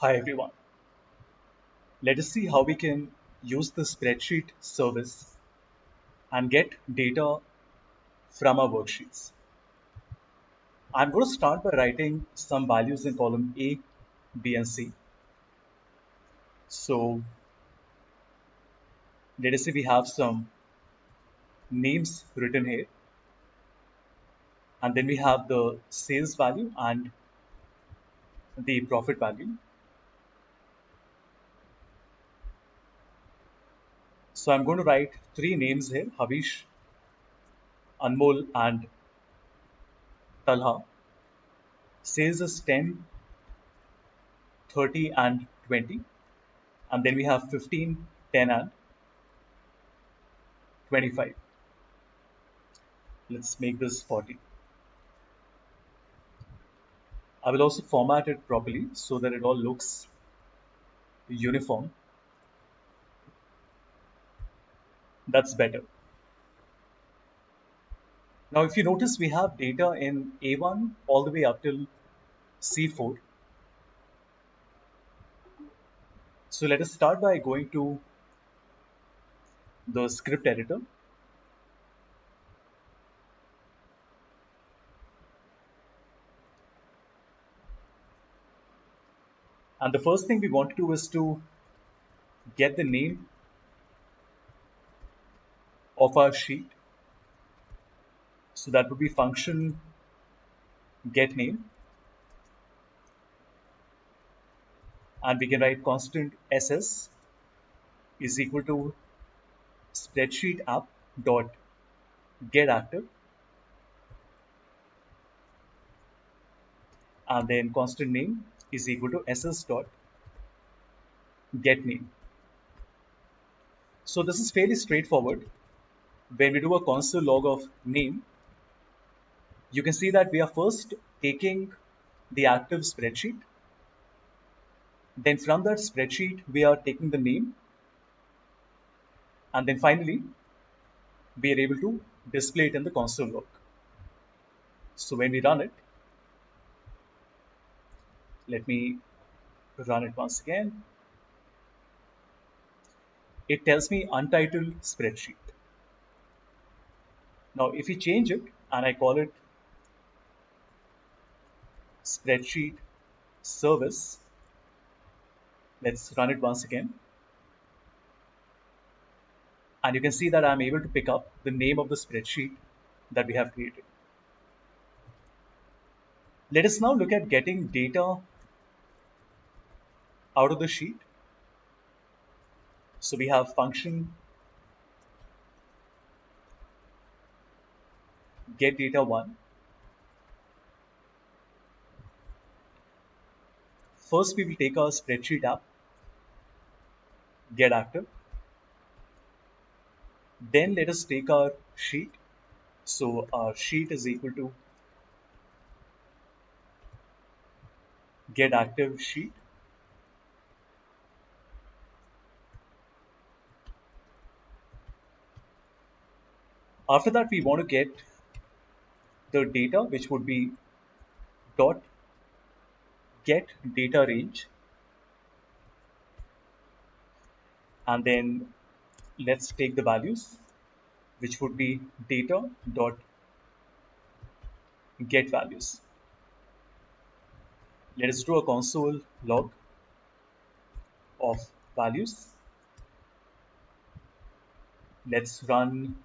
Hi everyone. Let us see how we can use the spreadsheet service and get data from our worksheets. I'm going to start by writing some values in column A, B, and C. So let us say we have some names written here, and then we have the sales value and the profit value. So I'm going to write three names here, Havish, Anmol, and Talha. Sales is 10, 30, and 20. And then we have 15, 10, and 25. Let's make this 40. I will also format it properly so that it all looks uniform. That's better. Now, if you notice, we have data in A1 all the way up till C4. So let us start by going to the script editor. And the first thing we want to do is to get the name of our sheet. So that would be function get name. And we can write constant ss is equal to spreadsheet app dot get active, and then constant name is equal to ss dot get name. So this is fairly straightforward. When we do a console log of name, you can see that we are first taking the active spreadsheet. Then from that spreadsheet, we are taking the name. And then finally, we are able to display it in the console log. So when we run it, let me run it once again. It tells me untitled spreadsheet. Now, if we change it and I call it spreadsheet service, let's run it once again. And you can see that I'm able to pick up the name of the spreadsheet that we have created. Let us now look at getting data out of the sheet. So we have function get data 1. First, we will take our spreadsheet app, get active. Then let us take our sheet. So our sheet is equal to get active sheet. After that, we want to get the data, which would be dot get data range. And then let's take the values, which would be data dot get values. Let us do a console log of values. Let's run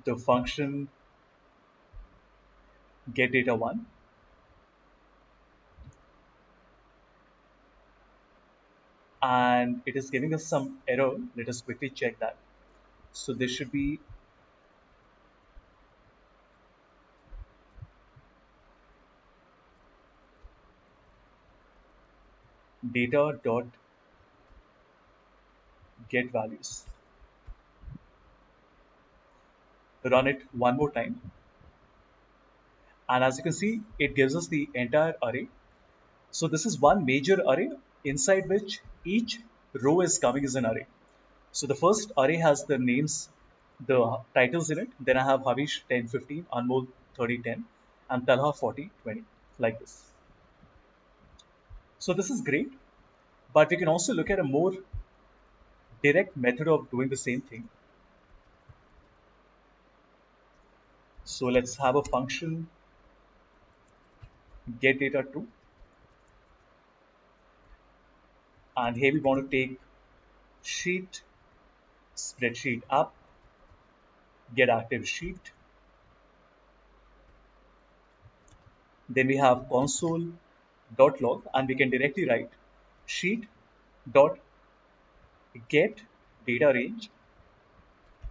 the function get data 1. And it is giving us some error. Let us quickly check that. So this should be data dot get values. Run it one more time. And as you can see, it gives us the entire array. So this is one major array inside which each row is coming as an array. So the first array has the names, the titles in it. Then I have Havish 10, 15, Anmol 30, 10, and Talha 40, 20, like this. So this is great, but we can also look at a more direct method of doing the same thing. So let's have a function get data to, and here we want to take sheet spreadsheet up, get active sheet. Then we have console.log, and we can directly write sheet dot get data range,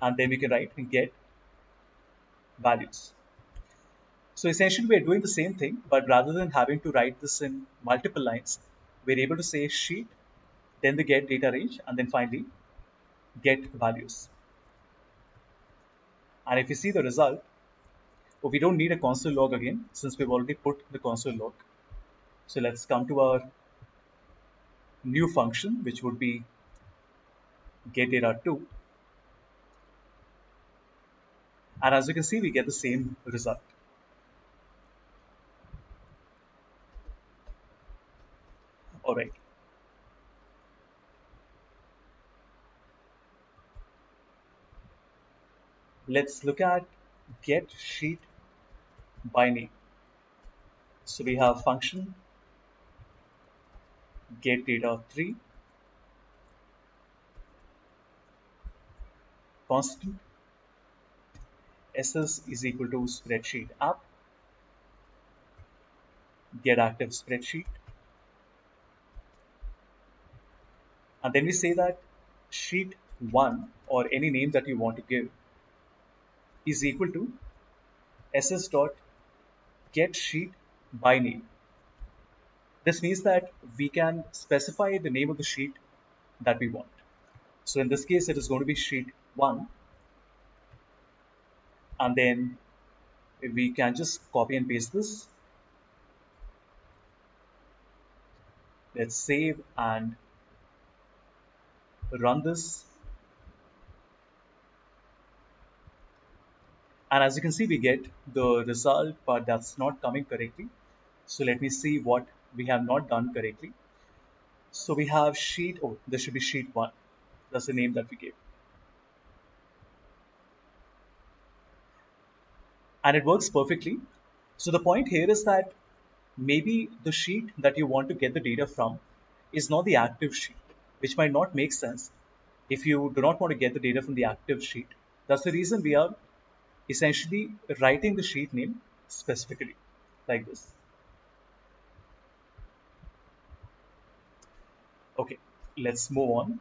and then we can write get values. So essentially we're doing the same thing, but rather than having to write this in multiple lines, we're able to say sheet, then the get data range, and then finally get values. And if you see the result, oh, we don't need a console log again since we've already put the console log. So let's come to our new function, which would be get data to. And as you can see, we get the same result. All right. Let's look at get sheet by name. So we have function get data 3 constant ss is equal to spreadsheet app get active spreadsheet, and then we say that sheet 1 or any name that you want to give is equal to ss dot get sheet by name. This means that we can specify the name of the sheet that we want. So in this case, it is going to be sheet 1, and then we can just copy and paste this. Let's save and run this. And as you can see, we get the result, but that's not coming correctly. So let me see what we have not done correctly. So we have sheet, oh, this should be sheet 1. That's the name that we gave. And it works perfectly. So the point here is that maybe the sheet that you want to get the data from is not the active sheet, which might not make sense if you do not want to get the data from the active sheet. That's the reason we are essentially writing the sheet name specifically like this. Okay, let's move on.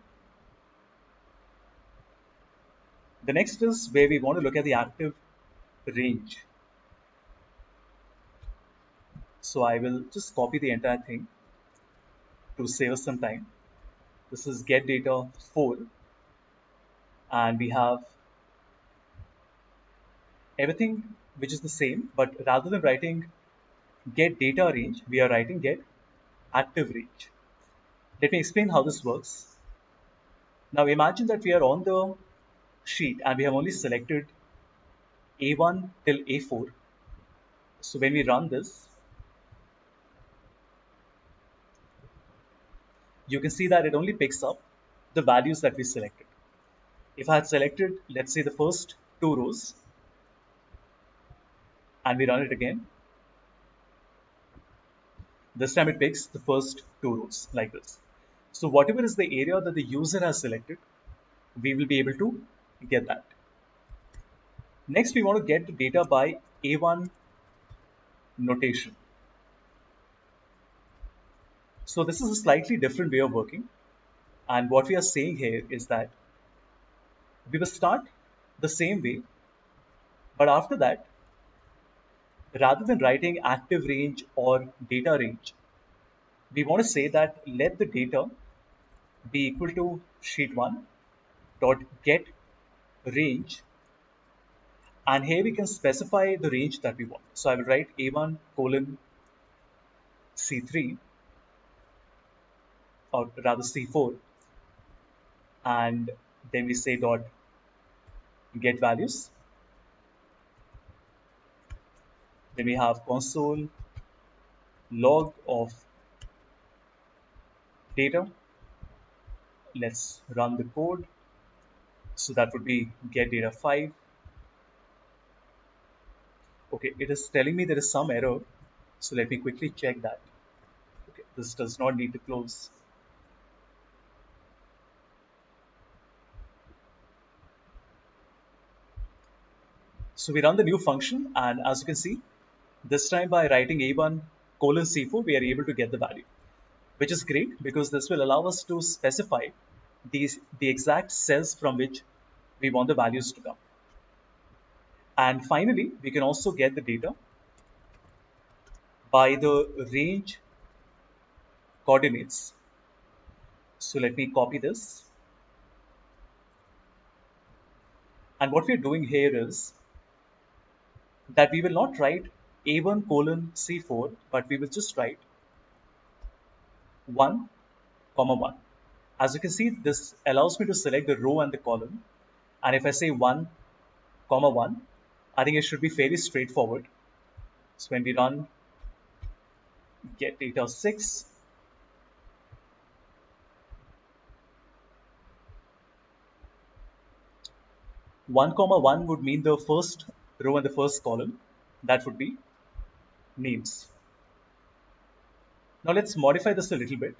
The next is where we want to look at the active range. So I will just copy the entire thing to save us some time. This is get data 4, and we have everything which is the same, but rather than writing get data range, we are writing get active range. Let me explain how this works. Now imagine that we are on the sheet and we have only selected A1 till A4. So when we run this, you can see that it only picks up the values that we selected. If I had selected, let's say, the first two rows, and we run it again, this time it picks the first two rows like this. So whatever is the area that the user has selected, we will be able to get that. Next, we want to get the data by A1 notation. So this is a slightly different way of working. And what we are saying here is that we will start the same way, but after that, rather than writing active range or data range, we want to say that let the data be equal to sheet1 dot get range, and here we can specify the range that we want. So I will write A1 colon C3, or rather C4, and then we say dot get values. Then we have console log of data. Let's run the code. So that would be get data 5. Okay, it is telling me there is some error. So let me quickly check that. Okay, this does not need to close. So we run the new function, and as you can see, this time by writing a1 colon c4, we are able to get the value, which is great because this will allow us to specify the exact cells from which we want the values to come. And finally, we can also get the data by the range coordinates. So let me copy this. And what we're doing here is that we will not write a1 colon c4, but we will just write 1 comma 1. As you can see, this allows me to select the row and the column. And if I say 1 comma 1, I think it should be fairly straightforward. So when we run get data 6, 1 comma 1 would mean the first row and the first column. That would be names. Now let's modify this a little bit.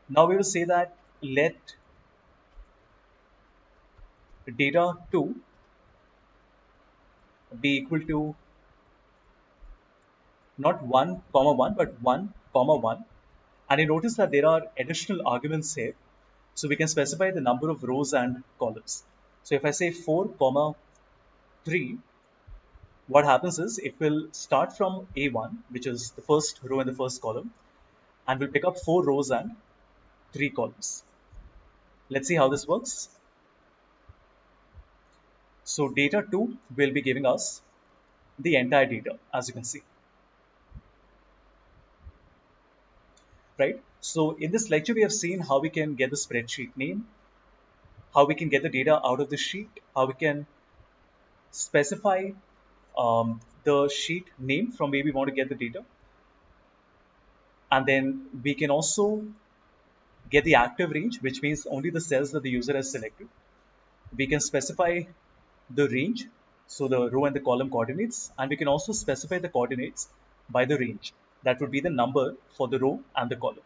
Now we will say that let data 2 be equal to not 1 comma 1 but 1 comma 1, and you notice that there are additional arguments here, so we can specify the number of rows and columns. So if I say 4 comma 3, what happens is it will start from a1, which is the first row and the first column, and will pick up 4 rows and 3 columns. Let's see how this works. So data 2 will be giving us the entire data, as you can see. Right? So in this lecture, we have seen how we can get the spreadsheet name, how we can get the data out of the sheet, how we can specify the sheet name from where we want to get the data. And then we can also get the active range, which means only the cells that the user has selected. We can specify the range, so the row and the column coordinates, and we can also specify the coordinates by the range. That would be the number for the row and the column.